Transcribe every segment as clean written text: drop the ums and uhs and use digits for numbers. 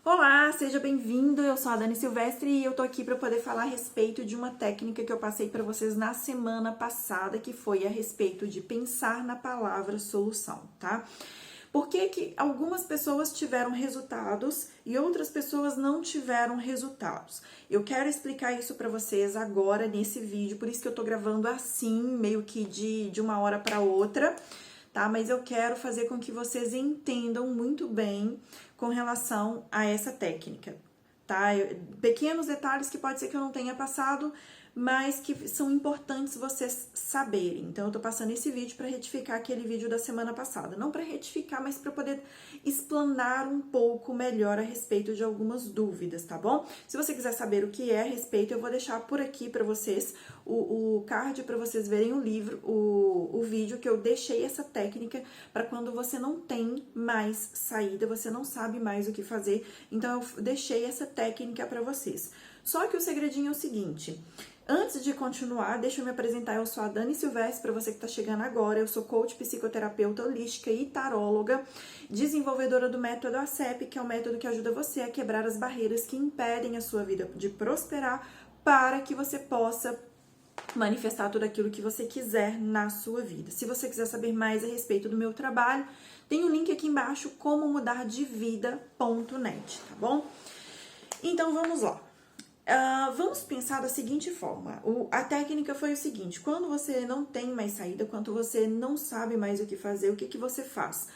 Olá, seja bem-vindo. Eu sou a Dani Silvestre e eu tô aqui para poder falar a respeito de uma técnica que eu passei para vocês na semana passada, que foi a respeito de pensar na palavra solução, tá? Por que que algumas pessoas tiveram resultados e outras pessoas não tiveram resultados? Eu quero explicar isso para vocês agora nesse vídeo, por isso que eu tô gravando assim, meio que de uma hora para outra, tá? Mas eu quero fazer com que vocês entendam muito bem com relação a essa técnica, tá? Pequenos detalhes que pode ser que eu não tenha passado, mas que são importantes vocês saberem. Então, eu tô passando esse vídeo para retificar aquele vídeo da semana passada. Não para retificar, mas para poder explanar um pouco melhor a respeito de algumas dúvidas, tá bom? Se você quiser saber o que é a respeito, eu vou deixar por aqui para vocês o card para vocês verem o livro, o vídeo que eu deixei essa técnica para quando você não tem mais saída, você não sabe mais o que fazer. Então, eu deixei essa técnica para vocês. Só que o segredinho é o seguinte: antes de continuar, deixa eu me apresentar. Eu sou a Dani Silvestre, para você que está chegando agora. Eu sou coach, psicoterapeuta holística e taróloga, desenvolvedora do método ACEP, que é o método que ajuda você a quebrar as barreiras que impedem a sua vida de prosperar, para que você possa manifestar tudo aquilo que você quiser na sua vida. Se você quiser saber mais a respeito do meu trabalho, tem o link aqui embaixo, comomudardevida.net, tá bom? Então, vamos lá. Vamos pensar da seguinte forma: a técnica foi o seguinte: quando você não tem mais saída, quando você não sabe mais o que fazer, o que que você faz?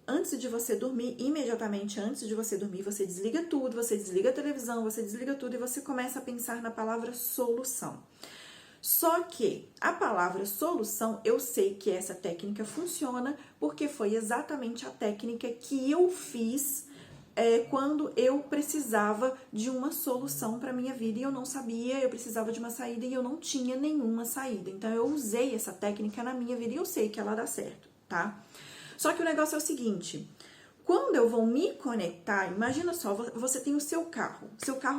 Antes de você dormir, imediatamente antes de você dormir, você desliga tudo, você desliga a televisão, você desliga tudo e você começa a pensar na palavra solução. Só que a palavra solução, eu sei que essa técnica funciona porque foi exatamente a técnica que eu fiz quando eu precisava de uma solução para minha vida e eu não sabia, eu precisava de uma saída e eu não tinha nenhuma saída. Então, eu usei essa técnica na minha vida e eu sei que ela dá certo, tá? Só que o negócio é o seguinte: quando eu vou me conectar, imagina só, você tem o seu carro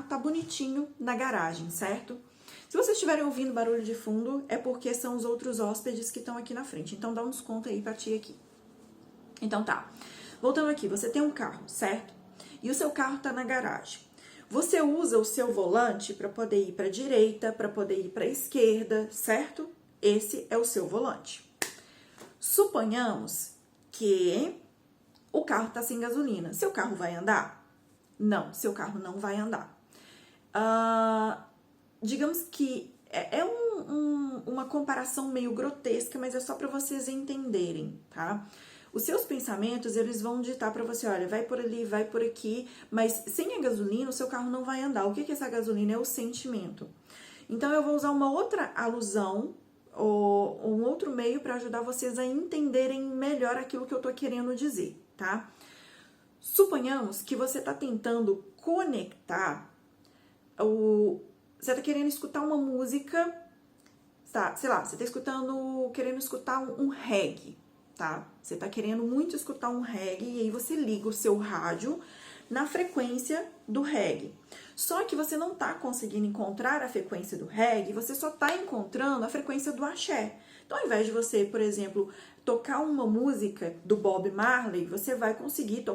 tá bonitinho na garagem, certo? Se vocês estiverem ouvindo barulho de fundo, é porque são os outros hóspedes que estão aqui na frente. Então, dá um desconto aí pra tia aqui. Então, tá. Voltando aqui, você tem um carro, certo? E o seu carro tá na garagem. Você usa o seu volante para poder ir para a direita, para poder ir para a esquerda, certo? Esse é o seu volante. Suponhamos que o carro tá sem gasolina. Seu carro vai andar? Não, seu carro não vai andar. Digamos que é uma comparação meio grotesca, mas é só para vocês entenderem, tá? Os seus pensamentos, eles vão ditar para você: olha, vai por ali, vai por aqui, mas sem a gasolina, o seu carro não vai andar. O que é essa gasolina? É o sentimento. Então, eu vou usar uma outra alusão, ou um outro meio para ajudar vocês a entenderem melhor aquilo que eu tô querendo dizer, tá? Suponhamos que você tá tentando conectar, você tá querendo escutar uma música, tá? Sei lá, você tá querendo escutar um reggae, tá? Você tá querendo muito escutar um reggae e aí você liga o seu rádio na frequência do reggae. Só que você não tá conseguindo encontrar a frequência do reggae, você só tá encontrando a frequência do axé. Então, ao invés de você, por exemplo, tocar uma música do Bob Marley, você vai conseguir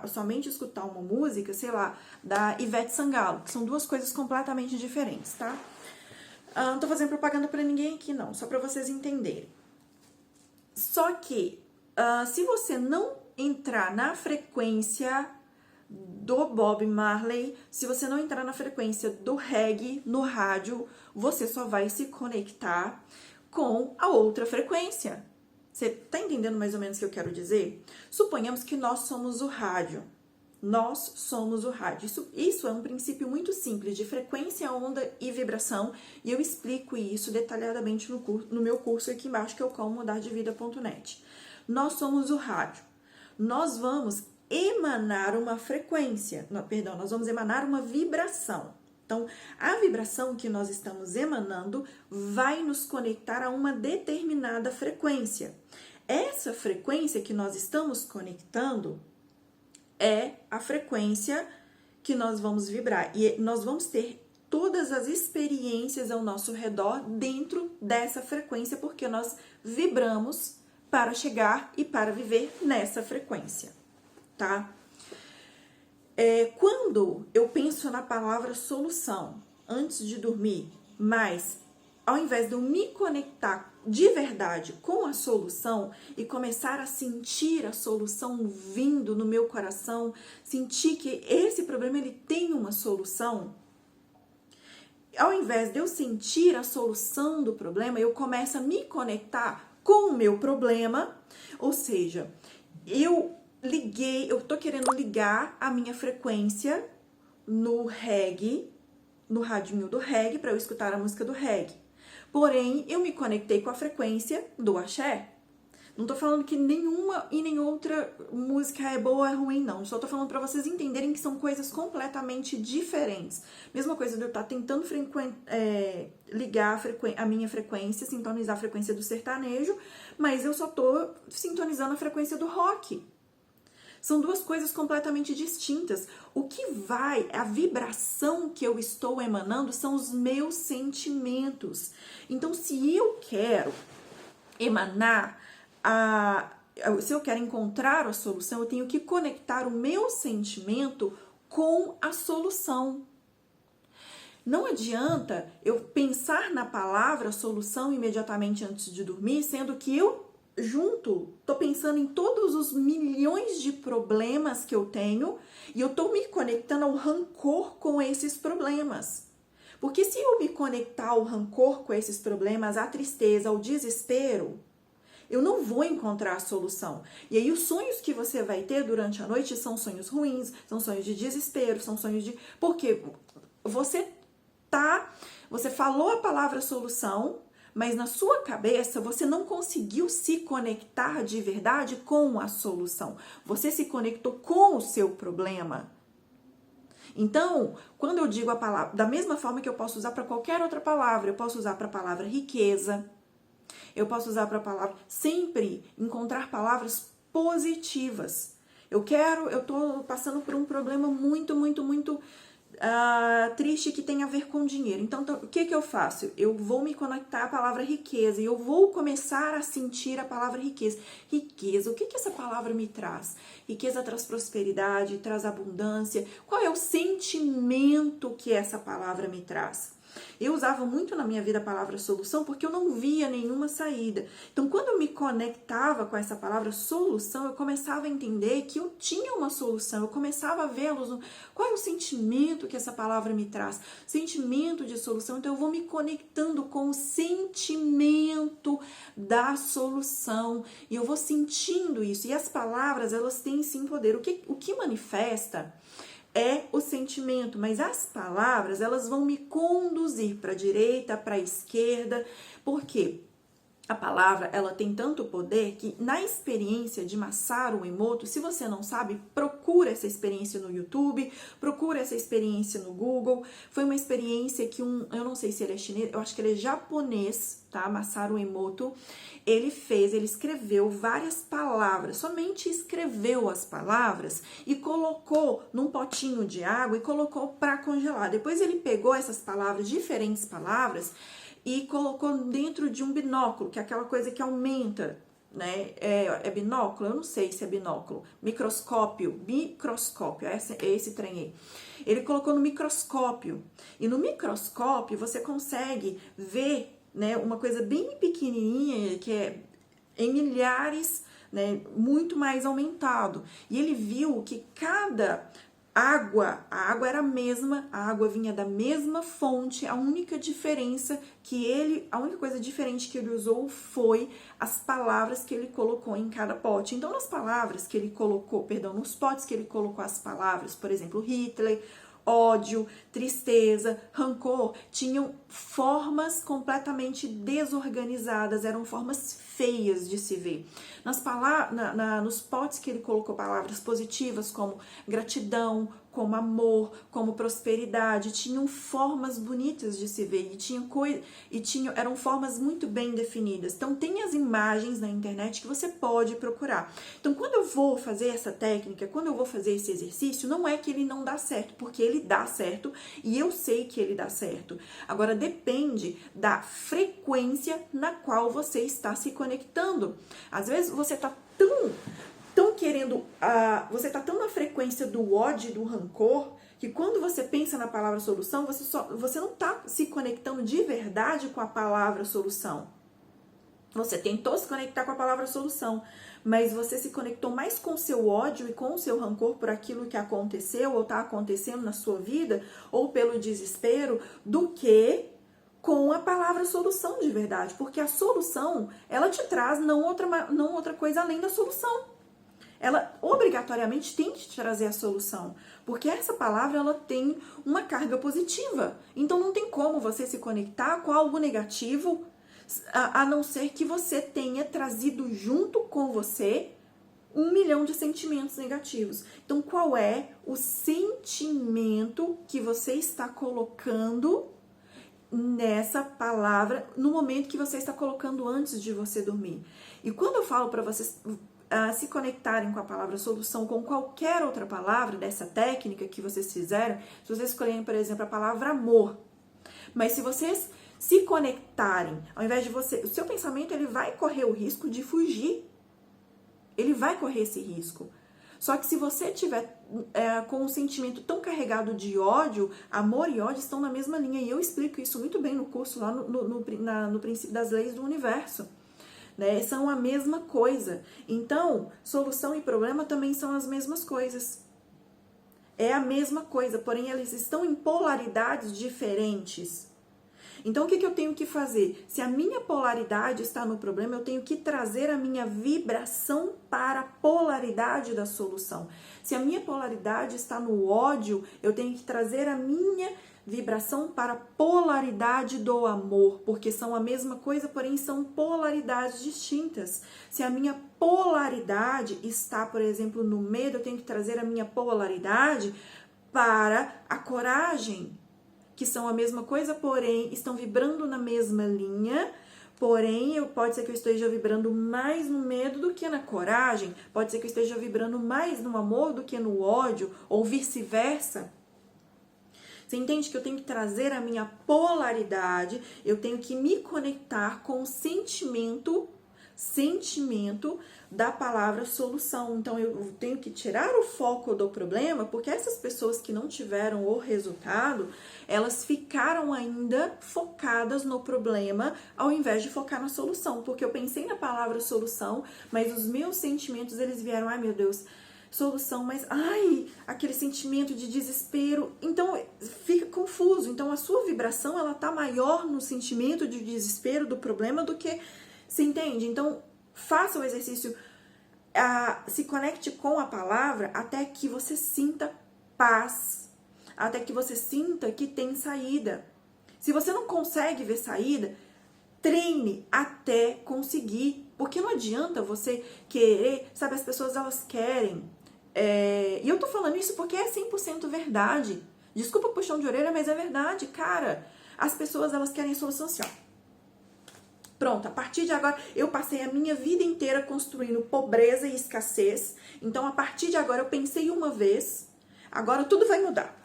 somente escutar uma música, sei lá, da Ivete Sangalo, que são duas coisas completamente diferentes, tá? Não tô fazendo propaganda pra ninguém aqui, não, só pra vocês entenderem. Só que, se você não entrar na frequência do Bob Marley, se você não entrar na frequência do reggae no rádio, você só vai se conectar com a outra frequência. Você tá entendendo mais ou menos o que eu quero dizer? Suponhamos que nós somos o rádio. Nós somos o rádio. Isso é um princípio muito simples de frequência, onda e vibração, e eu explico isso detalhadamente no meu curso aqui embaixo, que é o comomudardevida.net. Nós somos o rádio. Nós vamos emanar uma frequência, nós vamos emanar uma vibração. Então, a vibração que nós estamos emanando vai nos conectar a uma determinada frequência. Essa frequência que nós estamos conectando é a frequência que nós vamos vibrar. E nós vamos ter todas as experiências ao nosso redor dentro dessa frequência, porque nós vibramos para chegar e para viver nessa frequência, tá? quando eu penso na palavra solução antes de dormir, mas ao invés de eu me conectar de verdade com a solução e começar a sentir a solução vindo no meu coração, sentir que esse problema ele tem uma solução, ao invés de eu sentir a solução do problema, eu começo a me conectar com o meu problema, ou seja, eu tô querendo ligar a minha frequência no reggae, no radinho do reggae, para eu escutar a música do reggae. Porém, eu me conectei com a frequência do axé. Não tô falando que nenhuma e nem outra música é boa ou é ruim, não. Só tô falando para vocês entenderem que são coisas completamente diferentes. Mesma coisa de eu estar tentando ligar a minha frequência, sintonizar a frequência do sertanejo, mas eu só tô sintonizando a frequência do rock. São duas coisas completamente distintas. O que a vibração que eu estou emanando são os meus sentimentos. Então, se eu quero emanar se eu quero encontrar a solução, eu tenho que conectar o meu sentimento com a solução. Não adianta eu pensar na palavra solução imediatamente antes de dormir, sendo que eu tô pensando em todos os milhões de problemas que eu tenho e eu tô me conectando ao rancor com esses problemas. Porque se eu me conectar ao rancor com esses problemas, à tristeza, ao desespero, eu não vou encontrar a solução. E aí os sonhos que você vai ter durante a noite são sonhos ruins, são sonhos de desespero, são sonhos de... Porque você falou a palavra solução, mas na sua cabeça você não conseguiu se conectar de verdade com a solução. Você se conectou com o seu problema. Então, quando eu digo a palavra, da mesma forma que eu posso usar para qualquer outra palavra, eu posso usar para a palavra riqueza, eu posso usar para a palavra, sempre encontrar palavras positivas. Eu tô passando por um problema muito triste que tem a ver com dinheiro. Então, o que eu faço? Eu vou me conectar à palavra riqueza e eu vou começar a sentir a palavra riqueza. Riqueza, o que essa palavra me traz? Riqueza traz prosperidade, traz abundância. Qual é o sentimento que essa palavra me traz? Eu usava muito na minha vida a palavra solução porque eu não via nenhuma saída. Então, quando eu me conectava com essa palavra solução, eu começava a entender que eu tinha uma solução, eu começava a vê-los. Qual é o sentimento que essa palavra me traz? Sentimento de solução. Então, eu vou me conectando com o sentimento da solução e eu vou sentindo isso. E as palavras, elas têm sim poder. O que manifesta é o sentimento, mas as palavras, elas vão me conduzir para a direita, para a esquerda, porque a palavra, ela tem tanto poder que na experiência de Masaru Emoto, se você não sabe, procura essa experiência no YouTube, procura essa experiência no Google. Foi uma experiência que eu não sei se ele é chinês, eu acho que ele é japonês, tá? Masaru Emoto. Ele escreveu várias palavras, somente escreveu as palavras e colocou num potinho de água e colocou para congelar. Depois ele pegou essas palavras, diferentes palavras, e colocou dentro de um binóculo, que é aquela coisa que aumenta, né? É binóculo? Eu não sei se é binóculo. Microscópio, esse trem aí. Ele colocou no microscópio. E no microscópio você consegue ver, né, uma coisa bem pequenininha, que é em milhares, né, muito mais aumentado. E ele viu que a água era a mesma, a água vinha da mesma fonte, a única coisa diferente que ele usou foi as palavras que ele colocou em cada pote. Então, nas palavras que ele colocou, nos potes que ele colocou as palavras, por exemplo, Hitler, ódio, tristeza, rancor, tinham formas completamente desorganizadas, eram formas feias de se ver. Nos potes que ele colocou palavras positivas como gratidão, como amor, como prosperidade, tinham formas bonitas de se ver eram formas muito bem definidas. Então tem as imagens na internet que você pode procurar. Então quando eu vou fazer essa técnica, quando eu vou fazer esse exercício, não é que ele não dá certo, porque ele dá certo e eu sei que ele dá certo. Agora depende da frequência na qual você está se conectando. Às vezes você está tão querendo, você tá tão na frequência do ódio e do rancor que quando você pensa na palavra solução, você não está se conectando de verdade com a palavra solução. Você tentou se conectar com a palavra solução, mas você se conectou mais com o seu ódio e com o seu rancor por aquilo que aconteceu ou está acontecendo na sua vida, ou pelo desespero, do que com a palavra solução de verdade. Porque a solução, ela te traz não outra coisa além da solução. Ela obrigatoriamente tem que te trazer a solução, porque essa palavra ela tem uma carga positiva. Então não tem como você se conectar com algo negativo, a não ser que você tenha trazido junto com você 1 milhão de sentimentos negativos. Então qual é o sentimento que você está colocando nessa palavra no momento que você está colocando antes de você dormir? E quando eu falo para vocês se conectarem com a palavra solução, com qualquer outra palavra dessa técnica que vocês fizeram, se vocês escolherem, por exemplo, a palavra amor, mas se vocês se conectarem, ao invés de o seu pensamento ele vai correr o risco de fugir, ele vai correr esse risco. Só que se você tiver com um sentimento tão carregado de ódio, amor e ódio estão na mesma linha, e eu explico isso muito bem no curso lá no princípio das leis do universo. Né? São a mesma coisa. Então, solução e problema também são as mesmas coisas. É a mesma coisa, porém eles estão em polaridades diferentes. Então, o que eu tenho que fazer? Se a minha polaridade está no problema, eu tenho que trazer a minha vibração para a polaridade da solução. Se a minha polaridade está no ódio, eu tenho que trazer a minha vibração para a polaridade do amor, porque são a mesma coisa, porém são polaridades distintas. Se a minha polaridade está, por exemplo, no medo, eu tenho que trazer a minha polaridade para a coragem, que são a mesma coisa, porém estão vibrando na mesma linha. Porém, pode ser que eu esteja vibrando mais no medo do que na coragem, pode ser que eu esteja vibrando mais no amor do que no ódio, ou vice-versa. Você entende que eu tenho que trazer a minha polaridade, eu tenho que me conectar com o sentimento da palavra solução. Então, eu tenho que tirar o foco do problema, porque essas pessoas que não tiveram o resultado, elas ficaram ainda focadas no problema, ao invés de focar na solução. Porque eu pensei na palavra solução, mas os meus sentimentos, eles vieram, ai meu Deus, solução, mas ai, aquele sentimento de desespero. Então fica confuso. Então a sua vibração ela tá maior no sentimento de desespero do problema do que, você entende? Então faça o exercício, se conecte com a palavra até que você sinta paz, até que você sinta que tem saída. Se você não consegue ver saída, treine até conseguir, porque não adianta você querer, sabe, as pessoas elas querem. E eu tô falando isso porque é 100% verdade. Desculpa o puxão de orelha, mas é verdade, cara. As pessoas, elas querem solução assim, ó. Pronto, a partir de agora, eu passei a minha vida inteira construindo pobreza e escassez. Então, a partir de agora, eu pensei uma vez, agora tudo vai mudar.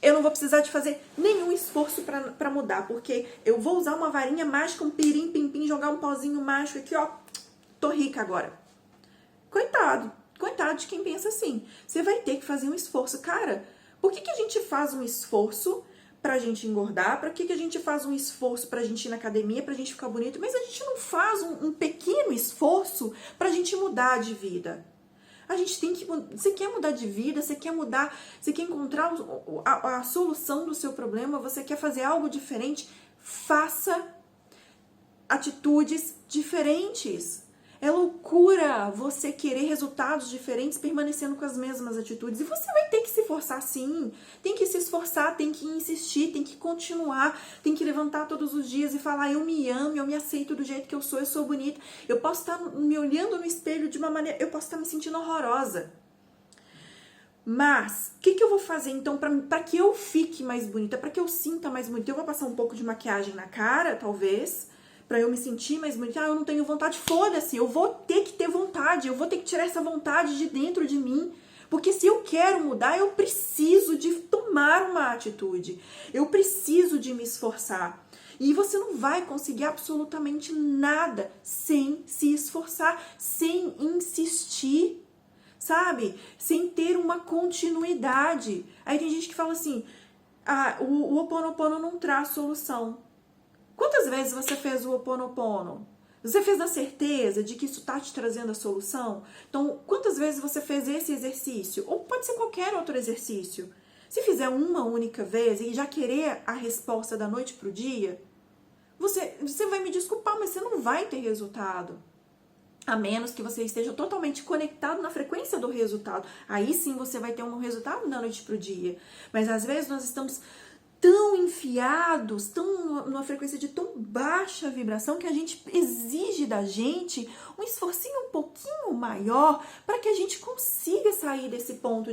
Eu não vou precisar de fazer nenhum esforço pra mudar, porque eu vou usar uma varinha mágica, um pirim, pim, pim, jogar um pozinho mágico aqui, ó. Tô rica agora. Coitado de quem pensa assim. Você vai ter que fazer um esforço. Cara, por que a gente faz um esforço pra gente engordar? Pra que a gente faz um esforço pra gente ir na academia, pra gente ficar bonito? Mas a gente não faz um pequeno esforço pra gente mudar de vida. A gente tem que... Você quer mudar de vida, você quer mudar, você quer encontrar a solução do seu problema, você quer fazer algo diferente, faça atitudes diferentes. É loucura você querer resultados diferentes permanecendo com as mesmas atitudes. E você vai ter que se forçar sim. Tem que se esforçar, tem que insistir, tem que continuar, tem que levantar todos os dias e falar, eu me amo, eu me aceito do jeito que eu sou bonita. Eu posso estar me olhando no espelho de uma maneira, eu posso estar me sentindo horrorosa. Mas, o que eu vou fazer então para que eu fique mais bonita, para que eu sinta mais bonita? Eu vou passar um pouco de maquiagem na cara, talvez, pra eu me sentir mais bonita. Eu não tenho vontade, foda-se, eu vou ter que ter vontade, eu vou ter que tirar essa vontade de dentro de mim, porque se eu quero mudar, eu preciso de tomar uma atitude, eu preciso de me esforçar. E você não vai conseguir absolutamente nada sem se esforçar, sem insistir. sabe? Sem ter uma continuidade. Aí tem gente que fala assim, o Ho Oponopono não traz solução. Quantas vezes você fez o Ho Oponopono? Você fez na certeza de que isso está te trazendo a solução? Então, quantas vezes você fez esse exercício? Ou pode ser qualquer outro exercício. Se fizer uma única vez e já querer a resposta da noite para o dia, você vai me desculpar, mas você não vai ter resultado. A menos que você esteja totalmente conectado na frequência do resultado. Aí sim você vai ter um resultado da noite para o dia. Mas às vezes nós estamos tão enfiados, tão numa frequência de tão baixa vibração, que a gente exige da gente um esforcinho um pouquinho maior para que a gente consiga sair desse ponto,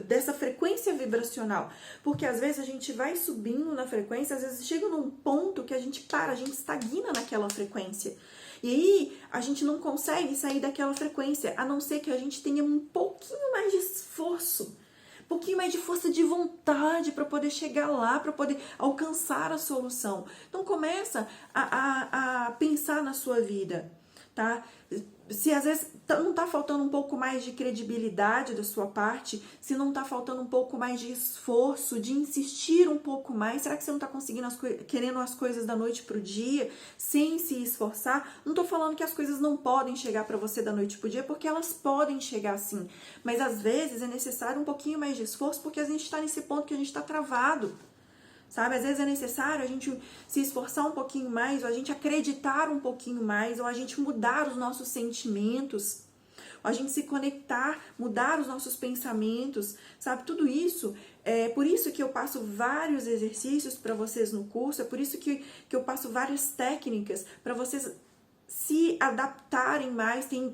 dessa frequência vibracional. Porque às vezes a gente vai subindo na frequência, às vezes chega num ponto que a gente para, a gente estagna naquela frequência. E aí a gente não consegue sair daquela frequência, a não ser que a gente tenha um pouquinho mais de esforço, um pouquinho mais de força de vontade para poder chegar lá, para poder alcançar a solução. Então começa a pensar na sua vida, tá? Se às vezes não tá faltando um pouco mais de credibilidade da sua parte, se não tá faltando um pouco mais de esforço, de insistir um pouco mais, será que você não tá conseguindo querendo as coisas da noite pro dia, sem se esforçar? Não tô falando que as coisas não podem chegar para você da noite pro dia, porque elas podem chegar sim, mas às vezes é necessário um pouquinho mais de esforço, porque a gente tá nesse ponto que a gente tá travado. Sabe, às vezes é necessário a gente se esforçar um pouquinho mais, ou a gente acreditar um pouquinho mais, ou a gente mudar os nossos sentimentos, ou a gente se conectar, mudar os nossos pensamentos, sabe? Tudo isso, é por isso que eu passo vários exercícios para vocês no curso, é por isso que eu passo várias técnicas para vocês se adaptarem mais. Tem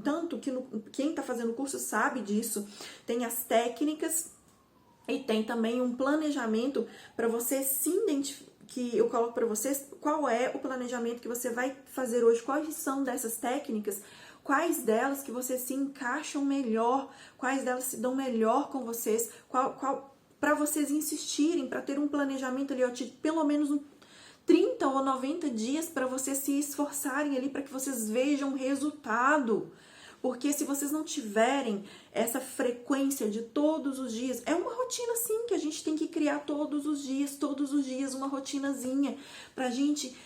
tanto que quem está fazendo o curso sabe disso, tem as técnicas. E tem também um planejamento para você se identificar, que eu coloco para vocês qual é o planejamento que você vai fazer hoje, quais são dessas técnicas, quais delas que vocês se encaixam melhor, quais delas se dão melhor com vocês, para vocês insistirem, para ter um planejamento ali, ó, de pelo menos 30 ou 90 dias para vocês se esforçarem ali, para que vocês vejam resultado. Porque se vocês não tiverem essa frequência de todos os dias, é uma rotina sim que a gente tem que criar todos os dias, uma rotinazinha pra gente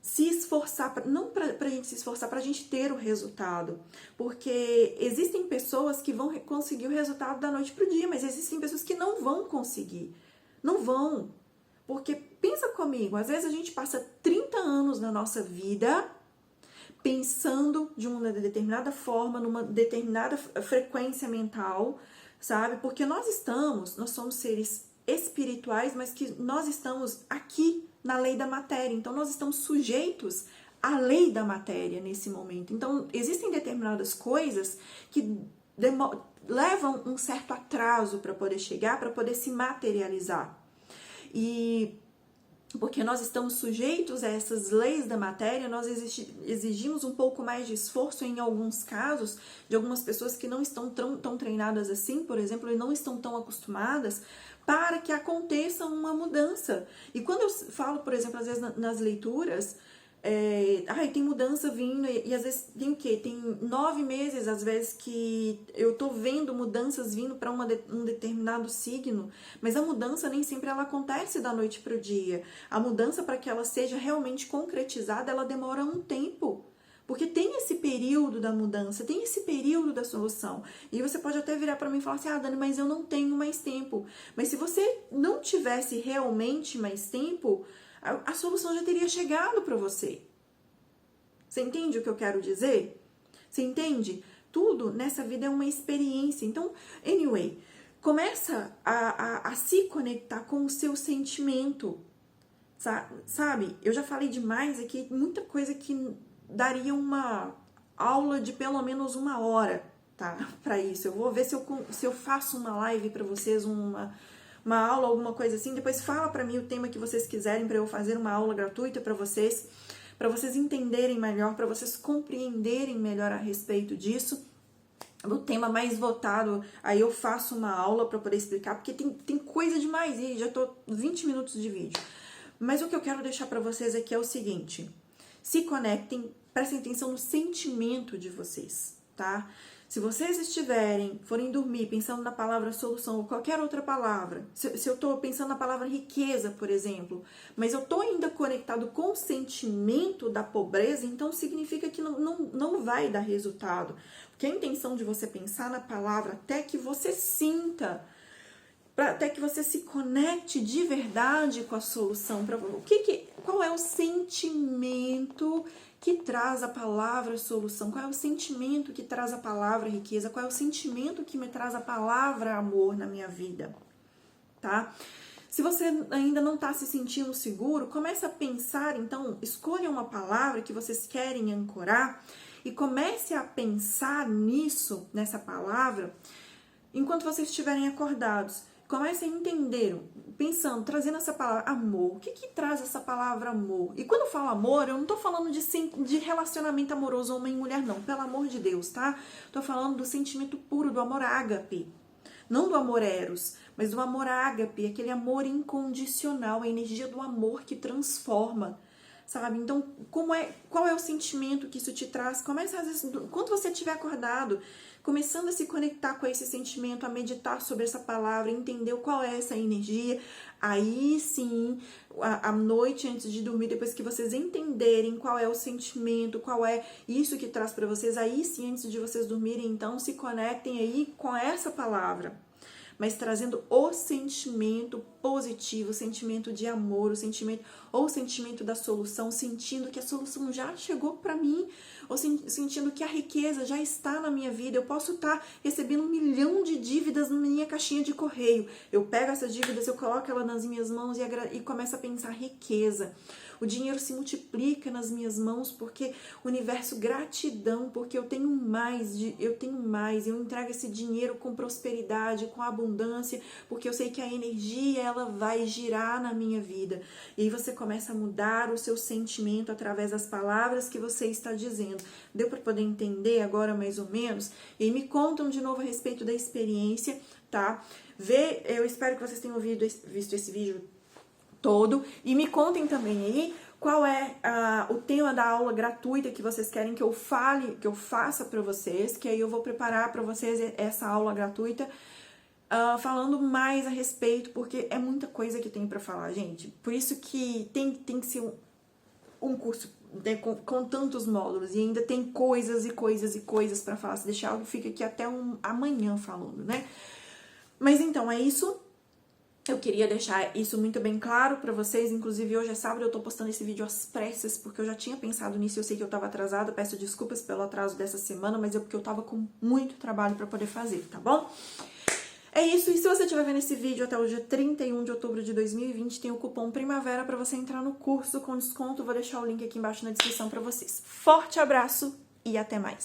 se esforçar, não pra gente se esforçar, pra gente ter o resultado. Porque existem pessoas que vão conseguir o resultado da noite pro dia, mas existem pessoas que não vão conseguir. Não vão. Porque pensa comigo, às vezes a gente passa 30 anos na nossa vida pensando de uma determinada forma, numa determinada frequência mental, sabe? Porque nós somos seres espirituais, mas que nós estamos aqui na lei da matéria. Então, nós estamos sujeitos à lei da matéria nesse momento. Então, existem determinadas coisas que levam um certo atraso para poder chegar, para poder se materializar. E porque nós estamos sujeitos a essas leis da matéria, nós exigimos um pouco mais de esforço em alguns casos, de algumas pessoas que não estão tão treinadas assim, por exemplo, e não estão tão acostumadas, para que aconteça uma mudança. E quando eu falo, por exemplo, às vezes nas leituras, tem mudança vindo, e às vezes tem o quê? Tem 9 meses, às vezes, que eu tô vendo mudanças vindo para um determinado signo, mas a mudança nem sempre ela acontece da noite para o dia. A mudança, para que ela seja realmente concretizada, ela demora um tempo. Porque tem esse período da mudança, tem esse período da solução. E você pode até virar para mim e falar assim, Dani, mas eu não tenho mais tempo. Mas se você não tivesse realmente mais tempo, a solução já teria chegado para você. Você entende o que eu quero dizer? Você entende? Tudo nessa vida é uma experiência. Então, anyway, começa a se conectar com o seu sentimento. Sabe? Eu já falei demais aqui, muita coisa que daria uma aula de pelo menos 1 hora, tá? Para isso. Eu vou ver se eu faço uma live para vocês, uma aula, alguma coisa assim. Depois fala para mim o tema que vocês quiserem para eu fazer uma aula gratuita para vocês entenderem melhor, para vocês compreenderem melhor a respeito disso. O tema mais votado, aí eu faço uma aula para poder explicar, porque tem coisa demais e já tô 20 minutos de vídeo. Mas o que eu quero deixar para vocês aqui é o seguinte: se conectem, prestem atenção no sentimento de vocês, tá? Se vocês forem dormir pensando na palavra solução ou qualquer outra palavra, se eu tô pensando na palavra riqueza, por exemplo, mas eu tô ainda conectado com o sentimento da pobreza, então significa que não vai dar resultado. Porque a intenção de você pensar na palavra até que você sinta, até que você se conecte de verdade com a solução. Qual é o sentimento que traz a palavra solução? Qual é o sentimento que traz a palavra riqueza? Qual é o sentimento que me traz a palavra amor na minha vida? Tá? Se você ainda não está se sentindo seguro, comece a pensar, então, escolha uma palavra que vocês querem ancorar e comece a pensar nisso, nessa palavra, enquanto vocês estiverem acordados. Comece a entender, pensando, trazendo essa palavra amor. O que traz essa palavra amor? E quando eu falo amor, eu não tô falando de relacionamento amoroso homem e mulher, não. Pelo amor de Deus, tá? Tô falando do sentimento puro, do amor ágape. Não do amor eros, mas do amor ágape, aquele amor incondicional, a energia do amor que transforma. Sabe? Então, qual é o sentimento que isso te traz? Comece, às vezes, quando você estiver acordado, começando a se conectar com esse sentimento, a meditar sobre essa palavra, entender qual é essa energia. Aí sim, à noite antes de dormir, depois que vocês entenderem qual é o sentimento, qual é isso que traz para vocês, aí sim, antes de vocês dormirem, então, se conectem aí com essa palavra. Mas trazendo o sentimento positivo, o sentimento de amor, o sentimento da solução, sentindo que a solução já chegou para mim, ou sentindo que a riqueza já está na minha vida. Eu posso estar recebendo 1 milhão de dívidas na minha caixinha de correio. Eu pego essas dívidas, eu coloco ela nas minhas mãos e começo a pensar riqueza. O dinheiro se multiplica nas minhas mãos porque o universo, gratidão, porque eu tenho mais, eu entrego esse dinheiro com prosperidade, com abundância, porque eu sei que a energia ela vai girar na minha vida. E aí você começa a mudar o seu sentimento através das palavras que você está dizendo. Deu para poder entender agora mais ou menos? E aí me contam de novo a respeito da experiência, tá? Eu espero que vocês tenham visto esse vídeo todo e me contem também aí qual é o tema da aula gratuita que vocês querem que eu faça para vocês, que aí eu vou preparar para vocês essa aula gratuita falando mais a respeito, porque é muita coisa que tem para falar, gente. Por isso que tem que ser um curso com tantos módulos e ainda tem coisas e coisas e coisas para falar. Se deixar, eu fico aqui até amanhã falando, né? Mas então, é isso. Eu queria deixar isso muito bem claro pra vocês, inclusive hoje é sábado, eu tô postando esse vídeo às pressas, porque eu já tinha pensado nisso, eu sei que eu tava atrasada, peço desculpas pelo atraso dessa semana, mas é porque eu tava com muito trabalho pra poder fazer, tá bom? É isso, e se você estiver vendo esse vídeo até o dia 31 de outubro de 2020, tem o cupom Primavera pra você entrar no curso com desconto, vou deixar o link aqui embaixo na descrição pra vocês. Forte abraço e até mais!